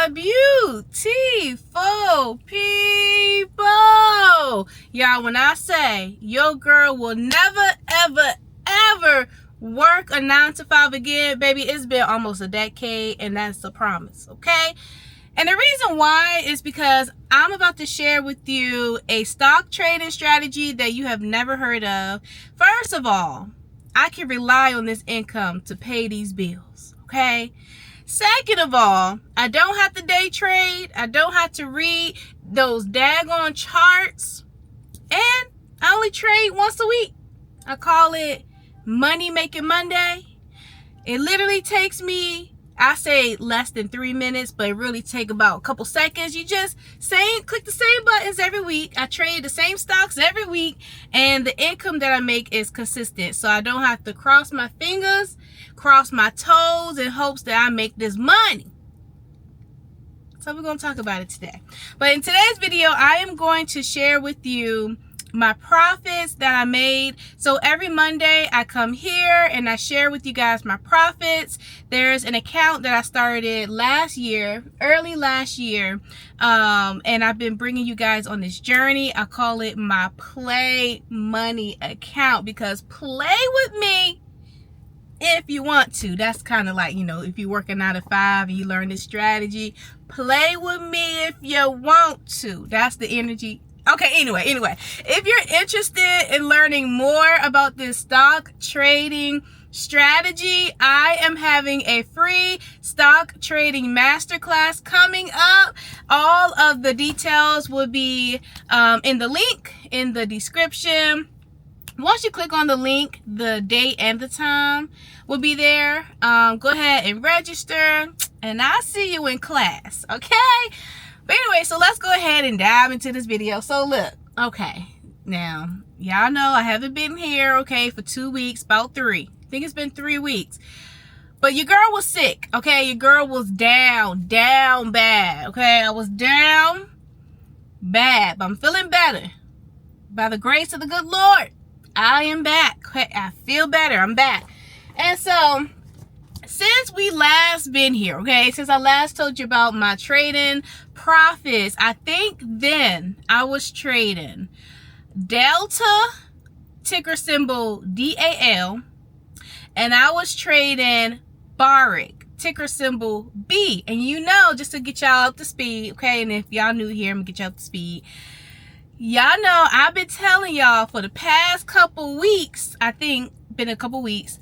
beautiful people. Y'all, when I say your girl will never, ever, ever work a 9 to 5 again, baby, it's been almost a decade, and that's a promise, okay? And the reason why is because I'm about to share with you a stock trading strategy that you have never heard of. First of all, I can rely on this income to pay these bills, okay? Second of all, I don't have to day trade. I don't have to read those daggone charts. And I only trade once a week. I call it Money Making Monday. It literally takes me, I say less than 3 minutes, but it really take about a couple seconds. You just click the same buttons every week. I trade the same stocks every week, and the income that I make is consistent. So I don't have to cross my fingers, cross my toes in hopes that I make this money. So we're going to talk about it today. But in today's video, I am going to share with you my profits that I made. So every Monday I come here and I share with you guys my profits. There's an account that I started early last year, and I've been bringing you guys on this journey. I call it my Play Money account, because play with me if you want to. That's kind of like, you know, if you work a 9 to 5 and you learn this strategy, play with me if you want to. That's the energy. Okay, anyway, if you're interested in learning more about this stock trading strategy, I am having a free stock trading masterclass coming up. All of the details will be in the link in the description. Once you click on the link, the date and the time will be there. Go ahead and register, and I'll see you in class, okay? But anyway, so let's go ahead and dive into this video. So look, okay, now, y'all know I haven't been here, okay, for 2 weeks, about 3. I think it's been 3 weeks. But your girl was sick, okay? Your girl was down bad, okay? I was down bad, but I'm feeling better. By the grace of the good Lord, I am back. Okay? I feel better, I'm back. And so, since we last been here, okay, since I last told you about my trading profits, I think then I was trading Delta, ticker symbol DAL, and I was trading Barrick, ticker symbol B. And you know, just to get y'all up to speed, okay, and if y'all new here, I'm gonna get y'all up to speed. Y'all know I've been telling y'all for the past couple weeks, I think been a couple weeks,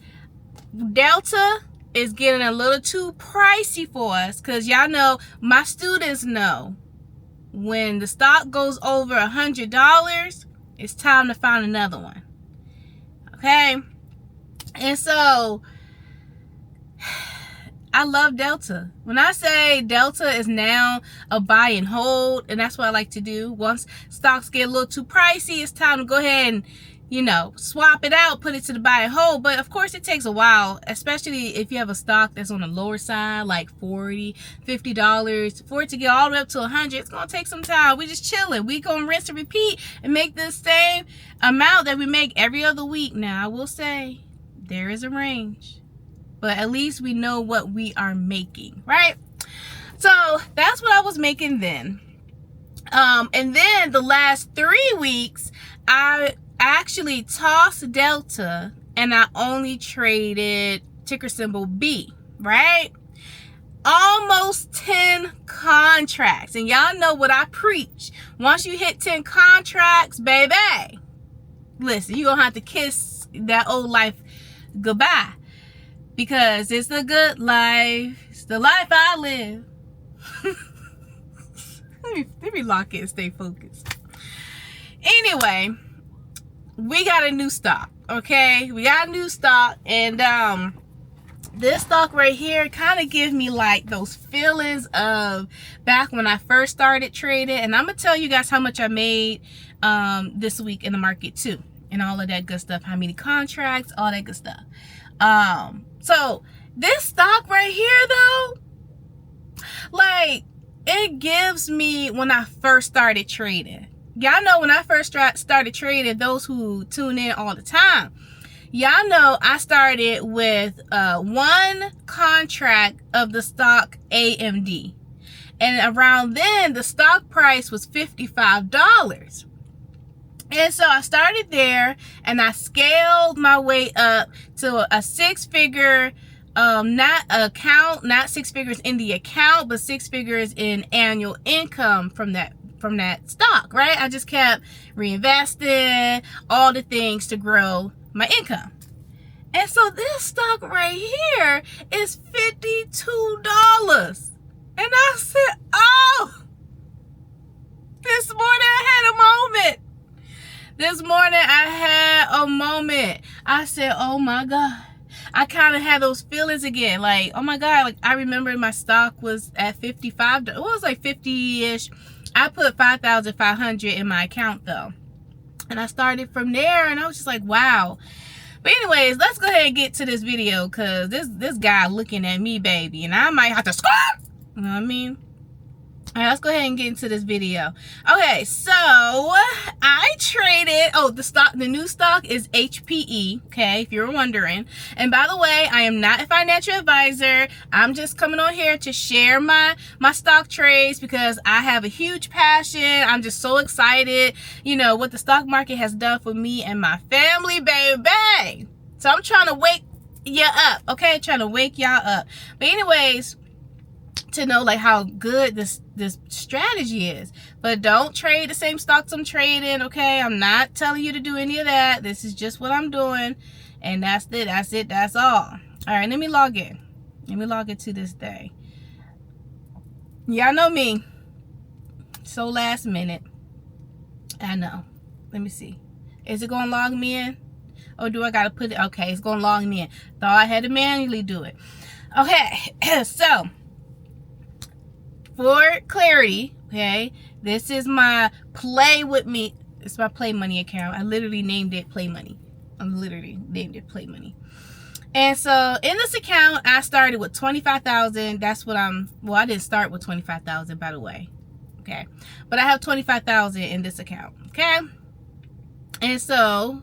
Delta is getting a little too pricey for us, because y'all know, my students know, when the stock goes over $100, it's time to find another one, okay? And so I love Delta. When I say Delta is now a buy and hold, and that's what I like to do. Once stocks get a little too pricey, it's time to go ahead and, you know, swap it out, put it to the buy and hold. But of course it takes a while, especially if you have a stock that's on the lower side, like $40, $50, for it to get all the way up to 100. It's gonna take some time. We're just chilling. We gonna rinse and repeat and make the same amount that we make every other week. Now I will say there is a range, but at least we know what we are making, right? So that's what I was making then. And then the last 3 weeks, I actually tossed Delta and I only traded ticker symbol B, right? Almost 10 contracts. And y'all know what I preach. Once you hit 10 contracts, baby, listen, you're gonna have to kiss that old life goodbye, because it's the good life. It's the life I live. let me lock it and stay focused. Anyway, we got a new stock, okay? We got a new stock, and this stock right here kind of gives me like those feelings of back when I first started trading. And I'm gonna tell you guys how much I made this week in the market too, and all of that good stuff, how many contracts, all that good stuff. So this stock right here though, like, it gives me when I first started trading. Y'all know when I first started trading, those who tune in all the time, y'all know I started with one contract of the stock AMD. And around then, the stock price was $55. And so I started there, and I scaled my way up to a six-figure, not six figures in the account, but six figures in annual income from that stock, right? I just kept reinvesting, all the things to grow my income. And so this stock right here is $52. And I said, oh, this morning I had a moment. I said, oh my God. I kind of had those feelings again. Like, oh my God. Like, I remember my stock was at $55. It was like 50-ish. I put $5,500 in my account though. And I started from there, and I was just like, wow. But anyways, let's go ahead and get to this video, because this guy looking at me, baby. And I might have to squat. You know what I mean? All right, let's go ahead and get into this video. Okay, so I traded, the new stock is HPE, okay, if you're wondering. And by the way, I am not a financial advisor. I'm just coming on here to share my stock trades, because I have a huge passion. I'm just so excited, you know, what the stock market has done for me and my family, baby. So I'm trying to wake you up, okay? Trying to wake y'all up. But anyways, to know like how good this strategy is. But don't trade the same stocks I'm trading, okay? I'm not telling you to do any of that. This is just what I'm doing, and that's it, that's all. All right, let me log in. Let me log into this day. Y'all know me, so last minute. I know. Let me see. Is it gonna log me in, or do I gotta put it? Okay, it's gonna log me in. Thought I had to manually do it. Okay, so for clarity, okay, this is my Play With Me. It's my Play Money account. I literally named it Play Money. And so in this account, I started with 25,000. That's what I didn't start with 25,000, by the way. Okay. But I have 25,000 in this account. Okay. And so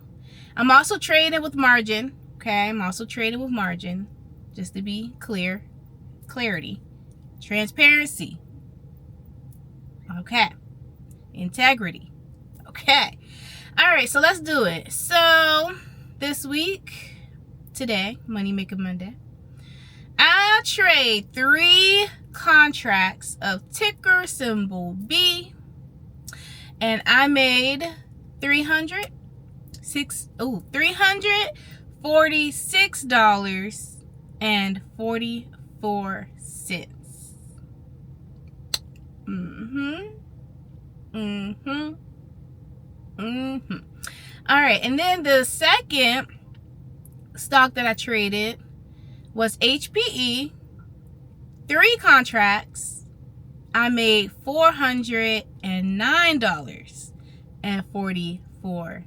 I'm also trading with margin. Okay. I'm also trading with margin, just to be clear. Clarity. Transparency. Okay. Integrity. Okay. All right, so let's do it. So this week, today, Money Maker Monday, I trade 3 contracts of ticker symbol B, and I made $346.44. All right, and then the second stock that I traded was HPE. 3 contracts. I made $409.44.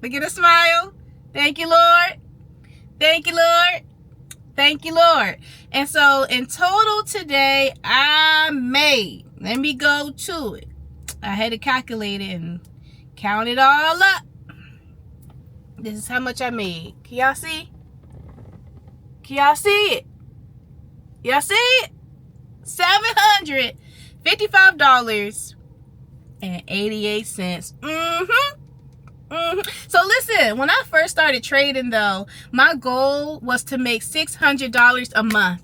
Look at a smile. Thank you, Lord. Thank you, Lord. Thank you, Lord. And so in total today, I made, let me go to it. I had to calculate it and count it all up. This is how much I made. Can y'all see? Can y'all see it? Y'all see it? $755.88. So listen, when I first started trading though, my goal was to make $600 a month.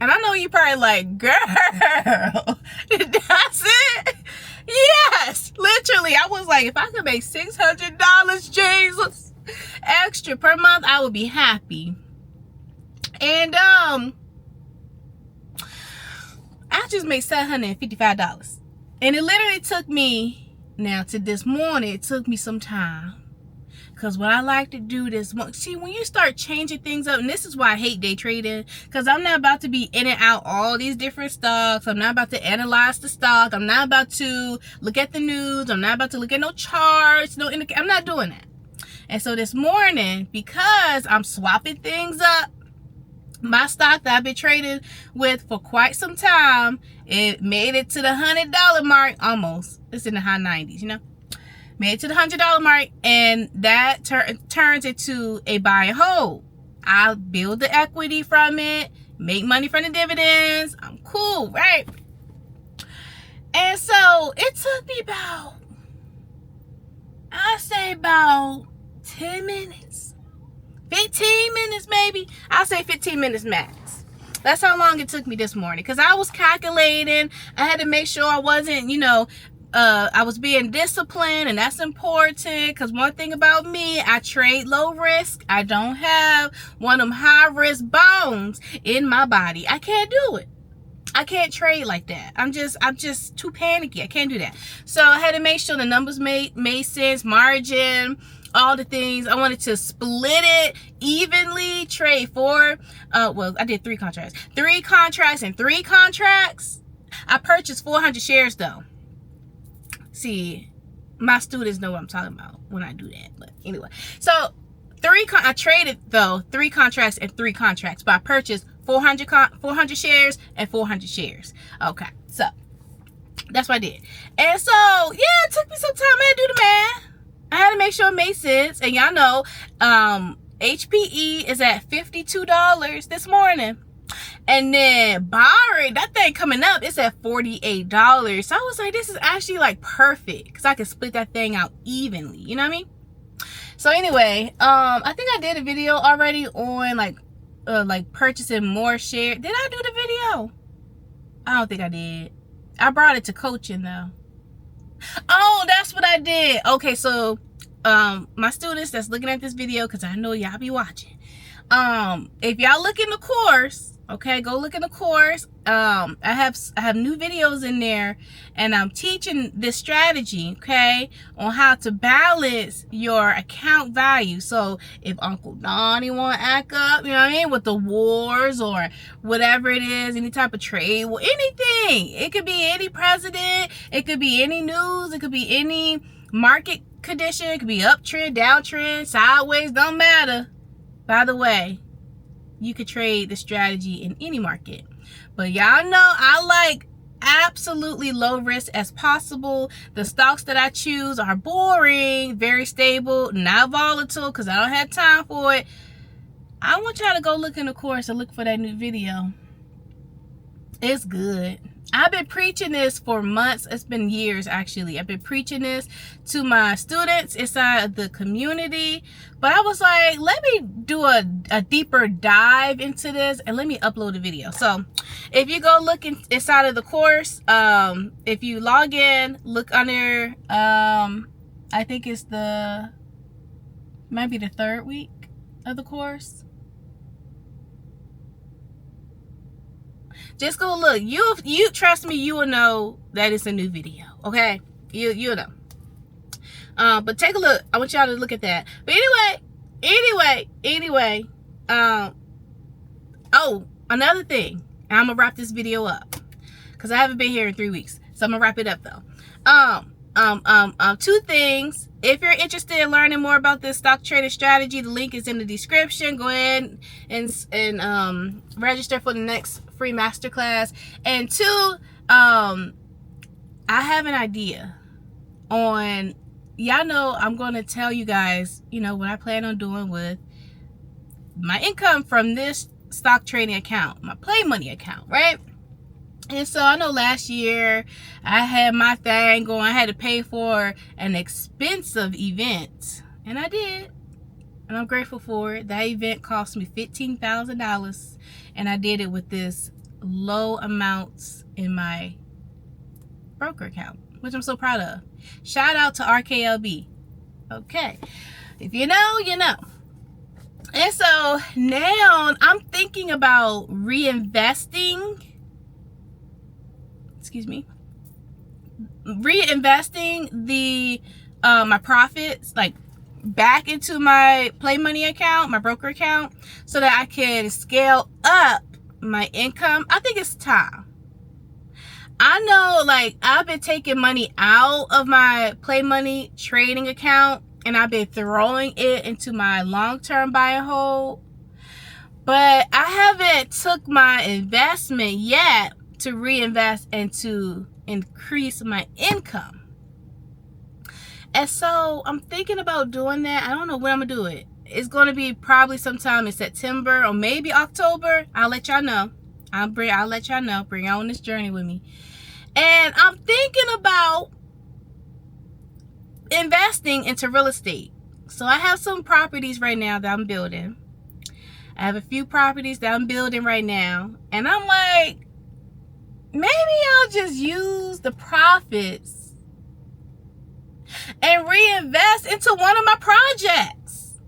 And I know you probably like, girl, that's it? Yes, literally. I was like, if I could make $600, Jesus, extra per month, I would be happy. And I just made $755. And it literally took me, now to this morning, it took me some time. Because what I like to do this morning, see, when you start changing things up, and this is why I hate day trading, because I'm not about to be in and out all these different stocks. I'm not about to analyze the stock. I'm not about to look at the news. I'm not about to look at no charts. I'm not doing that. And so this morning, because I'm swapping things up, my stock that I've been trading with for quite some time, it made it to the $100 mark almost. It's in the high 90s, you know. Made it to the $100 mark, and that turns into a buy and hold. I'll build the equity from it, make money from the dividends. I'm cool, right? And so it took me about, I'd say about 10 minutes, 15 minutes maybe. I'll say 15 minutes max. That's how long it took me this morning, because I was calculating. I had to make sure I wasn't, I was being disciplined, and that's important, because one thing about me, I trade low risk. I don't have one of them high risk bones in my body. I can't do it. I can't trade like that. I'm just too panicky. I can't do that. So I had to make sure the numbers made sense, margin, all the things. I wanted to split it evenly, trade four. Well, I did 3 contracts. 3 contracts and 3 contracts. I purchased 400 shares though. See, my students know what I'm talking about when I do that. But anyway, so I traded though 3 contracts and 3 contracts, but I purchased 400 shares and 400 shares. Okay, so that's what I did. And so yeah, it took me some time. I had to do the math. I had to make sure it made sense. And y'all know HPE is at $52 this morning. And then Barry, that thing coming up, it's at $48. So I was like, this is actually like perfect, because I can split that thing out evenly. You know what I mean? So anyway, I think I did a video already on like purchasing more shares. Did I do the video? I don't think I did. I brought it to coaching though. Oh, that's what I did. Okay, so my students that's looking at this video, because I know y'all be watching, if y'all look in the course, okay, go look in the course. I have new videos in there, and I'm teaching this strategy, okay, on how to balance your account value. So if Uncle Donnie want to act up, you know what I mean, with the wars or whatever it is, any type of trade, well, anything, it could be any president, it could be any news, it could be any market condition, it could be uptrend, downtrend, sideways, don't matter. By the way, you could trade the strategy in any market. But y'all know I like absolutely low risk as possible. The stocks that I choose are boring, very stable, not volatile, because I don't have time for it. I want y'all to go look in the course and look for that new video. It's good. I've been preaching this for months. It's been years, actually. I've been preaching this to my students inside of the community. But I was like, let me do a deeper dive into this, and let me upload a video. So if you go look inside of the course, if you log in, look under, I think it's might be the 3rd week of the course. Just go look. You trust me, you will know that it's a new video. Okay? You'll know. But take a look. I want y'all to look at that. But anyway, oh, another thing. And I'm gonna wrap this video up, because I haven't been here in 3 weeks. So I'm gonna wrap it up though. 2 things. If you're interested in learning more about this stock trading strategy, the link is in the description. Go ahead and register for the next free masterclass. And 2, I have an idea on, y'all know I'm going to tell you guys, what I plan on doing with my income from this stock trading account, my play money account, right? And so I know last year I had my thing going. I had to pay for an expensive event, and I did, and I'm grateful for it. That event cost me $15,000, and I did it with this low amounts in my broker account, which I'm so proud of. Shout out to RKLB. Okay, if you know, you know. And so now I'm thinking about reinvesting the my profits like back into my play money account, my broker account, so that I can scale up my income. I think it's time. I know, like, I've been taking money out of my play money trading account, and I've been throwing it into my long-term buy and hold, but I haven't took my investment yet to reinvest and to increase my income. And so I'm thinking about doing that. I don't know when I'm gonna do it. it's going to be probably sometime in September or maybe October. I'll let y'all know. I'll let y'all know. Bring y'all on this journey with me. And I'm thinking about investing into real estate. So I have some properties right now that I'm building. I have a few properties that I'm building right now. And I'm like, maybe I'll just use the profits and reinvest into one of my projects.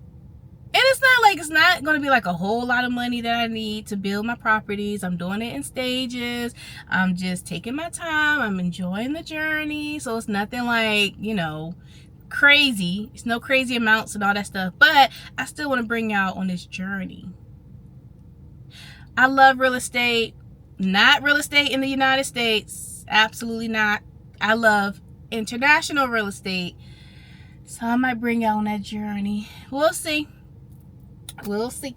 And it's not going to be like a whole lot of money that I need to build my properties. I'm doing it in stages. I'm just taking my time. I'm enjoying the journey. So it's nothing like, crazy. It's no crazy amounts and all that stuff. But I still want to bring y'all on this journey. I love real estate. Not real estate in the United States. Absolutely not. I love international real estate. So I might bring y'all on that journey. We'll see. We'll see.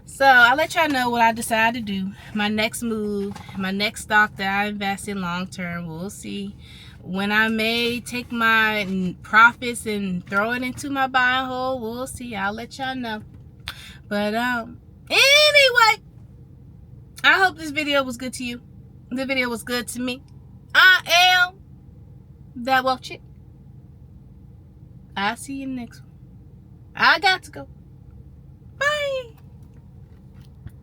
So I'll let y'all know what I decide to do. My next move, my next stock that I invest in long term. We'll see. When I may take my profits and throw it into my buying hole, we'll see. I'll let y'all know. But anyway, I hope this video was good to you. The video was good to me. I am that wealth chick. I'll see you next one. I got to go.